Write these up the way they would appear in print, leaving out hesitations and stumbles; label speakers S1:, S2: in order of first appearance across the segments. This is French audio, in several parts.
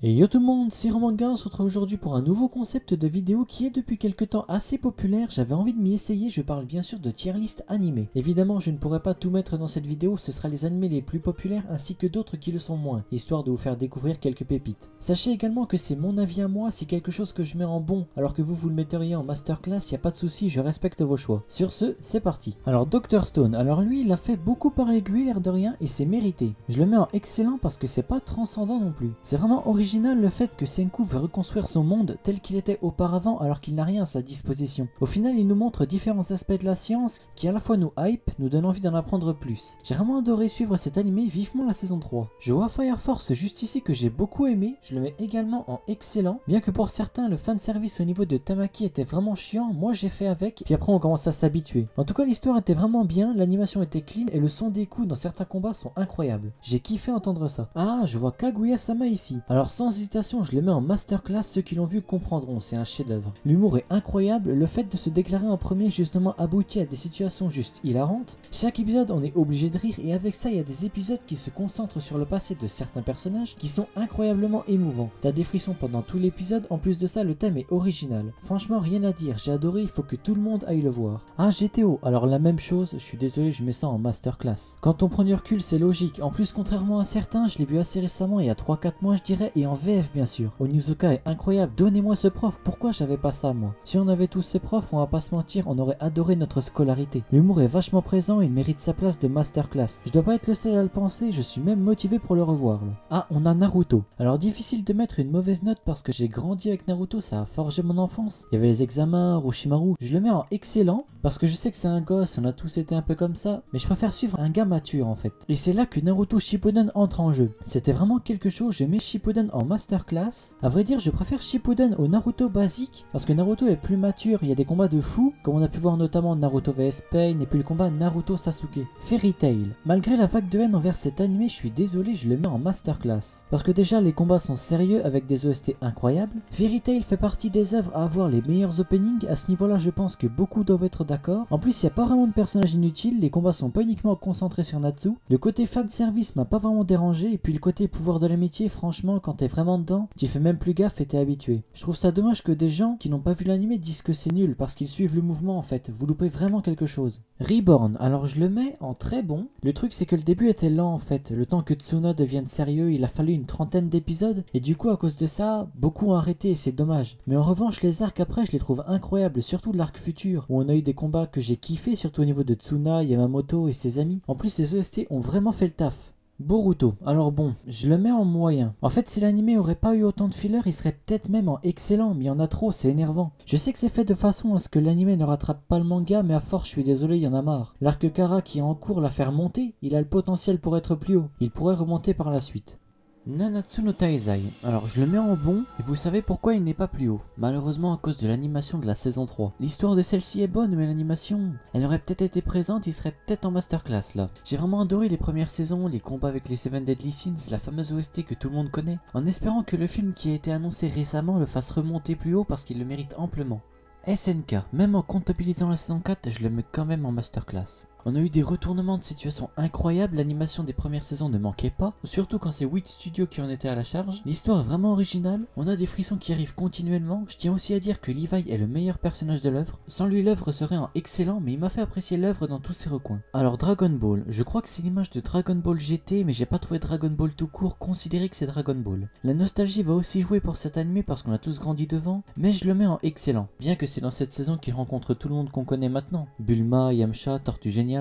S1: Et yo tout le monde, c'est Romanga, on se retrouve aujourd'hui pour un nouveau concept de vidéo qui est depuis quelques temps assez populaire, j'avais envie de m'y essayer, je parle bien sûr de tier list animé. Évidemment je ne pourrai pas tout mettre dans cette vidéo, ce sera les animés les plus populaires ainsi que d'autres qui le sont moins, histoire de vous faire découvrir quelques pépites. Sachez également que c'est mon avis à moi, c'est quelque chose que je mets en bon, alors que vous le metteriez en masterclass, y a pas de souci, je respecte vos choix. Sur ce, c'est parti. Alors Dr Stone, alors lui il a fait beaucoup parler de lui l'air de rien et c'est mérité. Je le mets en excellent parce que c'est pas transcendant non plus. C'est vraiment original le fait que Senku veut reconstruire son monde tel qu'il était auparavant alors qu'il n'a rien à sa disposition. Au final, il nous montre différents aspects de la science qui à la fois nous hype, nous donnent envie d'en apprendre plus. J'ai vraiment adoré suivre cet animé, vivement la saison 3. Je vois Fire Force juste ici que j'ai beaucoup aimé, je le mets également en excellent, bien que pour certains le fanservice au niveau de Tamaki était vraiment chiant, moi j'ai fait avec, puis après on commence à s'habituer. En tout cas l'histoire était vraiment bien, l'animation était clean et le son des coups dans certains combats sont incroyables. J'ai kiffé entendre ça. Ah, je vois Kaguya-sama ici. Alors sans hésitation, je le mets en masterclass, ceux qui l'ont vu comprendront, c'est un chef-d'œuvre. L'humour est incroyable, le fait de se déclarer en premier justement aboutit à des situations juste hilarantes. Chaque épisode on est obligé de rire et avec ça il y a des épisodes qui se concentrent sur le passé de certains personnages qui sont incroyablement émouvants. T'as des frissons pendant tout l'épisode, en plus de ça le thème est original. Franchement rien à dire, j'ai adoré, il faut que tout le monde aille le voir. Ah GTO, alors la même chose, je suis désolé je mets ça en masterclass. Quand on prend du recul c'est logique, en plus contrairement à certains, je l'ai vu assez récemment, il y a 3-4 mois je dirais, et en VF bien sûr. Onizuka est incroyable, donnez-moi ce prof, pourquoi j'avais pas ça moi? Si on avait tous ce prof, on va pas se mentir, on aurait adoré notre scolarité. L'humour est vachement présent, il mérite sa place de masterclass. Je dois pas être le seul à le penser, je suis même motivé pour le revoir là. Ah, on a Naruto. Alors difficile de mettre une mauvaise note parce que j'ai grandi avec Naruto, ça a forgé mon enfance. Il y avait les examens, Orochimaru, je le mets en excellent parce que je sais que c'est un gosse, on a tous été un peu comme ça, mais je préfère suivre un gars mature en fait. Et c'est là que Naruto Shippuden entre en jeu. C'était vraiment quelque chose, je mets Shippuden en masterclass. À vrai dire, je préfère Shippuden au Naruto basique parce que Naruto est plus mature, il y a des combats de fou, comme on a pu voir notamment Naruto vs Pain et puis le combat Naruto Sasuke. Fairy Tail. Malgré la vague de haine envers cet animé, je suis désolé, je le mets en masterclass. Parce que déjà les combats sont sérieux avec des OST incroyables. Fairy Tail fait partie des œuvres à avoir les meilleurs openings, à ce niveau là je pense que beaucoup doivent être d'accord. En plus il n'y a pas vraiment de personnages inutiles, les combats sont pas uniquement concentrés sur Natsu. Le côté fanservice m'a pas vraiment dérangé et puis le côté pouvoir de l'amitié, franchement quand t'es vraiment dedans, tu fais même plus gaffe et t'es habitué. Je trouve ça dommage que des gens qui n'ont pas vu l'animé disent que c'est nul parce qu'ils suivent le mouvement en fait, vous loupez vraiment quelque chose. Reborn, alors je le mets en très bon. Le truc c'est que le début était lent en fait, le temps que Tsuna devienne sérieux il a fallu une trentaine d'épisodes et du coup à cause de ça, beaucoup ont arrêté et c'est dommage. Mais en revanche les arcs après je les trouve incroyables, surtout l'arc futur où on a eu des combats que j'ai kiffé, surtout au niveau de Tsuna, Yamamoto et ses amis. En plus les OST ont vraiment fait le taf. Boruto, alors bon, je le mets en moyen. En fait, si l'anime aurait pas eu autant de fillers, il serait peut-être même en excellent, mais il y en a trop, c'est énervant. Je sais que c'est fait de façon à ce que l'anime ne rattrape pas le manga, mais à force, je suis désolé, il y en a marre. L'arc Kara qui est en cours la faire monter, il a le potentiel pour être plus haut. Il pourrait remonter par la suite. Nanatsu no Taizai, alors je le mets en bon, et vous savez pourquoi il n'est pas plus haut. Malheureusement à cause de l'animation de la saison 3. L'histoire de celle-ci est bonne, mais l'animation, elle aurait peut-être été présente, il serait peut-être en masterclass là. J'ai vraiment adoré les premières saisons, les combats avec les Seven Deadly Sins, la fameuse OST que tout le monde connaît, en espérant que le film qui a été annoncé récemment le fasse remonter plus haut parce qu'il le mérite amplement. SNK, même en comptabilisant la saison 4, je le mets quand même en masterclass. On a eu des retournements de situation incroyables, l'animation des premières saisons ne manquait pas, surtout quand c'est Wit Studio qui en était à la charge. L'histoire est vraiment originale, on a des frissons qui arrivent continuellement. Je tiens aussi à dire que Levi est le meilleur personnage de l'œuvre. Sans lui l'œuvre serait en excellent, mais il m'a fait apprécier l'œuvre dans tous ses recoins. Alors Dragon Ball, je crois que c'est l'image de Dragon Ball GT, mais j'ai pas trouvé Dragon Ball tout court considéré que c'est Dragon Ball. La nostalgie va aussi jouer pour cet animé parce qu'on a tous grandi devant, mais je le mets en excellent. Bien que c'est dans cette saison qu'il rencontre tout le monde qu'on connaît maintenant. Bulma, Yamcha, Tortue Géniale.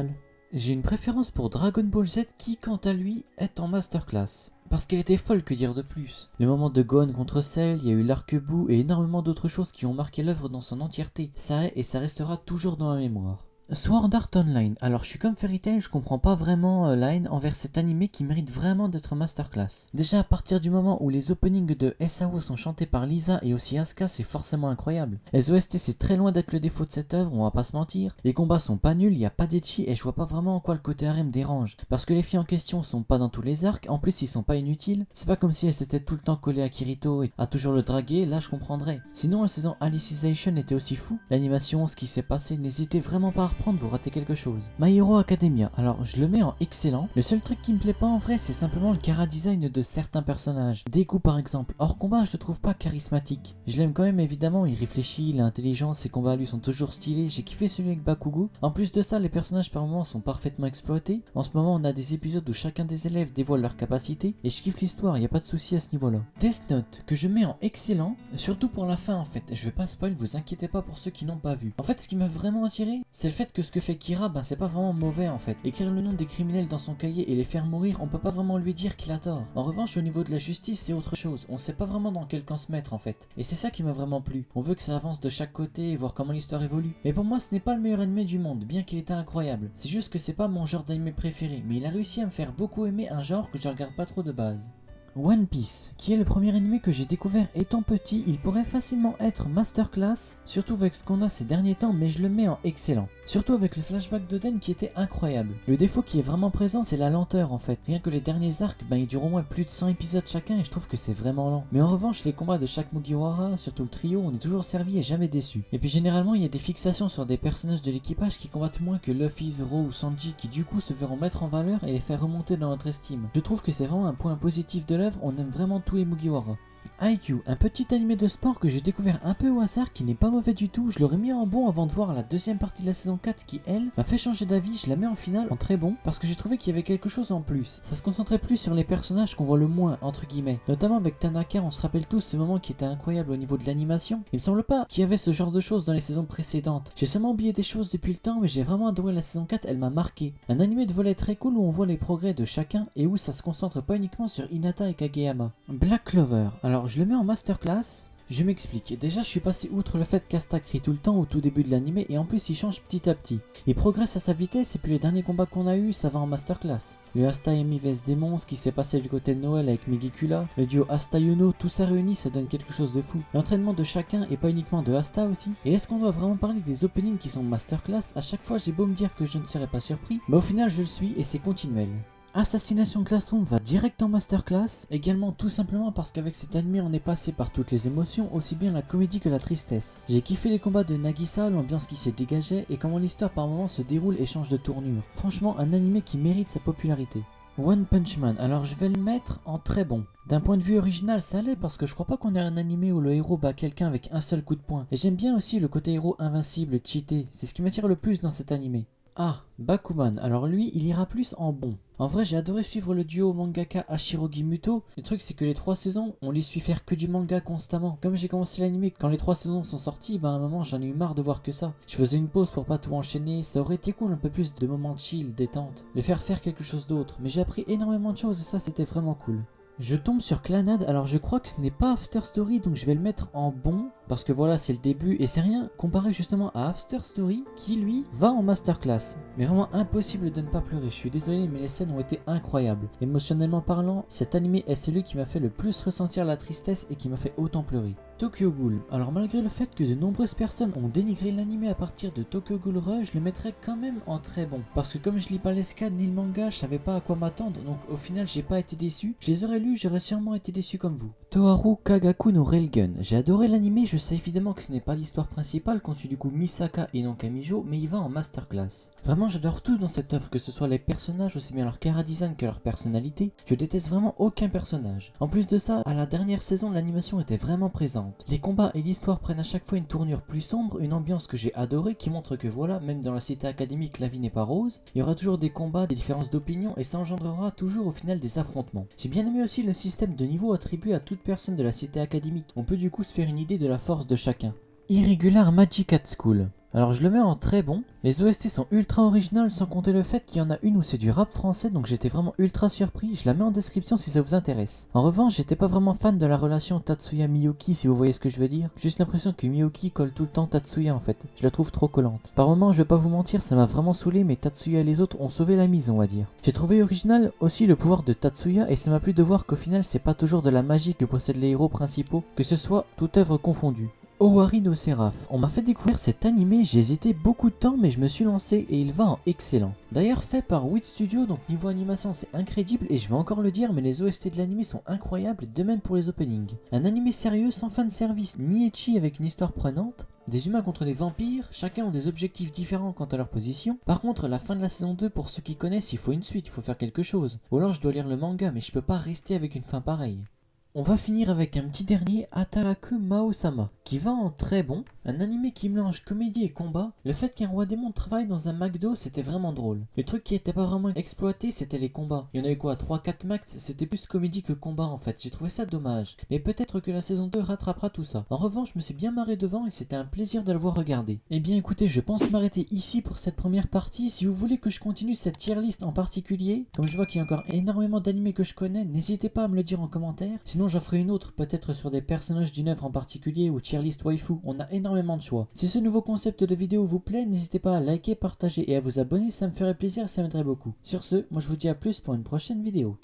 S1: J'ai une préférence pour Dragon Ball Z qui, quant à lui, est en masterclass. Parce qu'elle était folle, que dire de plus. Le moment de Gohan contre Cell, il y a eu l'arc-bout et énormément d'autres choses qui ont marqué l'œuvre dans son entièreté. Ça est et ça restera toujours dans ma mémoire. Sword Art Online, alors je suis comme Fairy Tail, je comprends pas vraiment la haine envers cet animé qui mérite vraiment d'être masterclass. Déjà à partir du moment où les openings de SAO sont chantés par Lisa et aussi Asuka, c'est forcément incroyable. Les OST c'est très loin d'être le défaut de cette œuvre, on va pas se mentir. Les combats sont pas nuls, il y a pas d'ecchi et je vois pas vraiment en quoi le côté harem dérange. Parce que les filles en question sont pas dans tous les arcs, en plus ils sont pas inutiles. C'est pas comme si elles s'étaient tout le temps collées à Kirito et à toujours le draguer, là je comprendrais. Sinon la saison Alicization était aussi fou, l'animation, ce qui s'est passé, n'hésitez vraiment pas à reprendre, vous ratez quelque chose. My Hero Academia, alors je le mets en excellent. Le seul truc qui me plaît pas en vrai, c'est simplement le chara-design de certains personnages. Deku par exemple, hors combat je le trouve pas charismatique. Je l'aime quand même évidemment, il réfléchit, il est intelligent, ses combats à lui sont toujours stylés, j'ai kiffé celui avec Bakugo. En plus de ça, les personnages par moments sont parfaitement exploités. En ce moment on a des épisodes où chacun des élèves dévoile leurs capacités, et je kiffe l'histoire, y a pas de souci à ce niveau là. Death Note, que je mets en excellent, surtout pour la fin en fait, je vais pas spoil, vous inquiétez pas pour ceux qui n'ont pas vu. En fait ce qui m'a vraiment attiré, c'est le fait que ce que fait Kira, ben c'est pas vraiment mauvais en fait. Écrire le nom des criminels dans son cahier et les faire mourir, on peut pas vraiment lui dire qu'il a tort. En revanche au niveau de la justice c'est autre chose, on sait pas vraiment dans quel camp se mettre en fait. Et c'est ça qui m'a vraiment plu, on veut que ça avance de chaque côté et voir comment l'histoire évolue. Mais pour moi ce n'est pas le meilleur anime du monde, bien qu'il était incroyable. C'est juste que c'est pas mon genre d'anime préféré, mais il a réussi à me faire beaucoup aimer un genre que je regarde pas trop de base. One Piece, qui est le premier anime que j'ai découvert étant petit, il pourrait facilement être masterclass, surtout avec ce qu'on a ces derniers temps, mais je le mets en excellent. Surtout avec le flashback d'Oden qui était incroyable. Le défaut qui est vraiment présent, c'est la lenteur en fait. Rien que les derniers arcs, ben ils durent au moins plus de 100 épisodes chacun et je trouve que c'est vraiment lent. Mais en revanche, les combats de chaque Mugiwara, surtout le trio, on est toujours servi et jamais déçu. Et puis généralement, il y a des fixations sur des personnages de l'équipage qui combattent moins que Luffy, Zoro ou Sanji qui du coup se verront mettre en valeur et les faire remonter dans notre estime. Je trouve que c'est vraiment un point positif de l'œuvre, on aime vraiment tous les Mugiwara. IQ, un petit animé de sport que j'ai découvert un peu au hasard qui n'est pas mauvais du tout, je l'aurais mis en bon avant de voir la deuxième partie de la saison 4 qui elle m'a fait changer d'avis, je la mets en finale en très bon parce que j'ai trouvé qu'il y avait quelque chose en plus. Ça se concentrait plus sur les personnages qu'on voit le moins entre guillemets, notamment avec Tanaka, on se rappelle tous ce moment qui était incroyable au niveau de l'animation. Il me semble pas qu'il y avait ce genre de choses dans les saisons précédentes. J'ai seulement oublié des choses depuis le temps mais j'ai vraiment adoré la saison 4, elle m'a marqué. Un animé de volet très cool où on voit les progrès de chacun et où ça se concentre pas uniquement sur Hinata et Kageyama. Black Clover, alors je le mets en masterclass. Je m'explique, déjà je suis passé outre le fait qu'Asta crie tout le temps au tout début de l'anime et en plus il change petit à petit. Il progresse à sa vitesse et puis les derniers combats qu'on a eu ça va en masterclass. Le Asta Emi vs Démon, ce qui s'est passé du côté de Noël avec Megikula, le duo Asta Yuno, tout ça réuni ça donne quelque chose de fou. L'entraînement de chacun et pas uniquement de Asta aussi. Et est-ce qu'on doit vraiment parler des openings qui sont masterclass? À chaque fois j'ai beau me dire que je ne serais pas surpris, mais au final je le suis et c'est continuel. Assassination Classroom va direct en masterclass, également tout simplement parce qu'avec cet anime on est passé par toutes les émotions, aussi bien la comédie que la tristesse. J'ai kiffé les combats de Nagisa, l'ambiance qui s'y dégageait et comment l'histoire par moments se déroule et change de tournure. Franchement un anime qui mérite sa popularité. One Punch Man, alors je vais le mettre en très bon. D'un point de vue original ça l'est parce que je crois pas qu'on ait un animé où le héros bat quelqu'un avec un seul coup de poing. Et j'aime bien aussi le côté héros invincible, cheaté, c'est ce qui m'attire le plus dans cet animé. Ah, Bakuman, alors lui il ira plus en bon. En vrai j'ai adoré suivre le duo mangaka Hashirogi Muto. Le truc c'est que les 3 saisons on les suit faire que du manga constamment. Comme j'ai commencé l'anime quand les 3 saisons sont sorties, à un moment j'en ai eu marre de voir que ça. Je faisais une pause pour pas tout enchaîner, ça aurait été cool un peu plus de moments chill, détente. De faire quelque chose d'autre, mais j'ai appris énormément de choses et ça c'était vraiment cool. Je tombe sur Clannad, alors je crois que ce n'est pas After Story donc je vais le mettre en bon. Parce que voilà c'est le début et c'est rien comparé justement à After Story qui lui va en masterclass. Mais vraiment impossible de ne pas pleurer, je suis désolé mais les scènes ont été incroyables. Émotionnellement parlant, cet animé est celui qui m'a fait le plus ressentir la tristesse et qui m'a fait autant pleurer. Tokyo Ghoul, alors malgré le fait que de nombreuses personnes ont dénigré l'anime à partir de Tokyo Ghoul Rush, je le mettrais quand même en très bon. Parce que comme je lis pas les scans ni le manga, je savais pas à quoi m'attendre donc au final j'ai pas été déçu. Je les aurais lus, j'aurais sûrement été déçu comme vous. Toharu Kagaku no Railgun, j'ai adoré l'anime, je sais évidemment que ce n'est pas l'histoire principale qu'on suit du coup Misaka et non Kamijo, mais il va en masterclass. Vraiment j'adore tout dans cette œuvre, que ce soit les personnages, aussi bien leur chara-design que leur personnalité. Je déteste vraiment aucun personnage. En plus de ça, à la dernière saison l'animation était vraiment présente. Les combats et l'histoire prennent à chaque fois une tournure plus sombre, une ambiance que j'ai adorée qui montre que voilà, même dans la cité académique la vie n'est pas rose. Il y aura toujours des combats, des différences d'opinion et ça engendrera toujours au final des affrontements. J'ai bien aimé aussi le système de niveau attribué à toute personne de la cité académique. On peut du coup se faire une idée de la force de chacun. Irregular Magic at School. Alors je le mets en très bon. Les OST sont ultra originales sans compter le fait qu'il y en a une où c'est du rap français donc j'étais vraiment ultra surpris. Je la mets en description si ça vous intéresse. En revanche j'étais pas vraiment fan de la relation Tatsuya-Miyoki si vous voyez ce que je veux dire. J'ai juste l'impression que Miyoki colle tout le temps Tatsuya en fait. Je la trouve trop collante. Par moments je vais pas vous mentir ça m'a vraiment saoulé mais Tatsuya et les autres ont sauvé la mise on va dire. J'ai trouvé original aussi le pouvoir de Tatsuya et ça m'a plu de voir qu'au final c'est pas toujours de la magie que possèdent les héros principaux, que ce soit toute œuvre confondue. Owari no Seraph, on m'a fait découvrir cet animé, j'ai hésité beaucoup de temps mais je me suis lancé et il va en excellent. D'ailleurs fait par Wit Studio donc niveau animation c'est incroyable et je vais encore le dire mais les OST de l'anime sont incroyables, de même pour les openings. Un animé sérieux sans fan service ni ecchi avec une histoire prenante. Des humains contre des vampires, chacun ont des objectifs différents quant à leur position. Par contre, la fin de la saison 2, pour ceux qui connaissent, il faut une suite, il faut faire quelque chose. Ou alors je dois lire le manga, mais je peux pas rester avec une fin pareille. On va finir avec un petit dernier, Ataraku Mao-sama, qui va en très bon, un animé qui mélange comédie et combat. Le fait qu'un roi démon travaille dans un McDo, c'était vraiment drôle. Le truc qui était pas vraiment exploité, c'était les combats. Il y en a eu quoi, 3-4 max, c'était plus comédie que combat en fait, j'ai trouvé ça dommage. Mais peut-être que la saison 2 rattrapera tout ça. En revanche, je me suis bien marré devant et c'était un plaisir de le voir regarder. Eh bien écoutez, je pense m'arrêter ici pour cette première partie. Si vous voulez que je continue cette tier list en particulier, comme je vois qu'il y a encore énormément d'animés que je connais, n'hésitez pas à me le dire en commentaire. Sinon j'en ferai une autre, peut-être sur des personnages d'une œuvre en particulier ou tier list waifu, on a énormément de choix. Si ce nouveau concept de vidéo vous plaît, n'hésitez pas à liker, partager et à vous abonner, ça me ferait plaisir et ça m'aiderait beaucoup. Sur ce, moi je vous dis à plus pour une prochaine vidéo.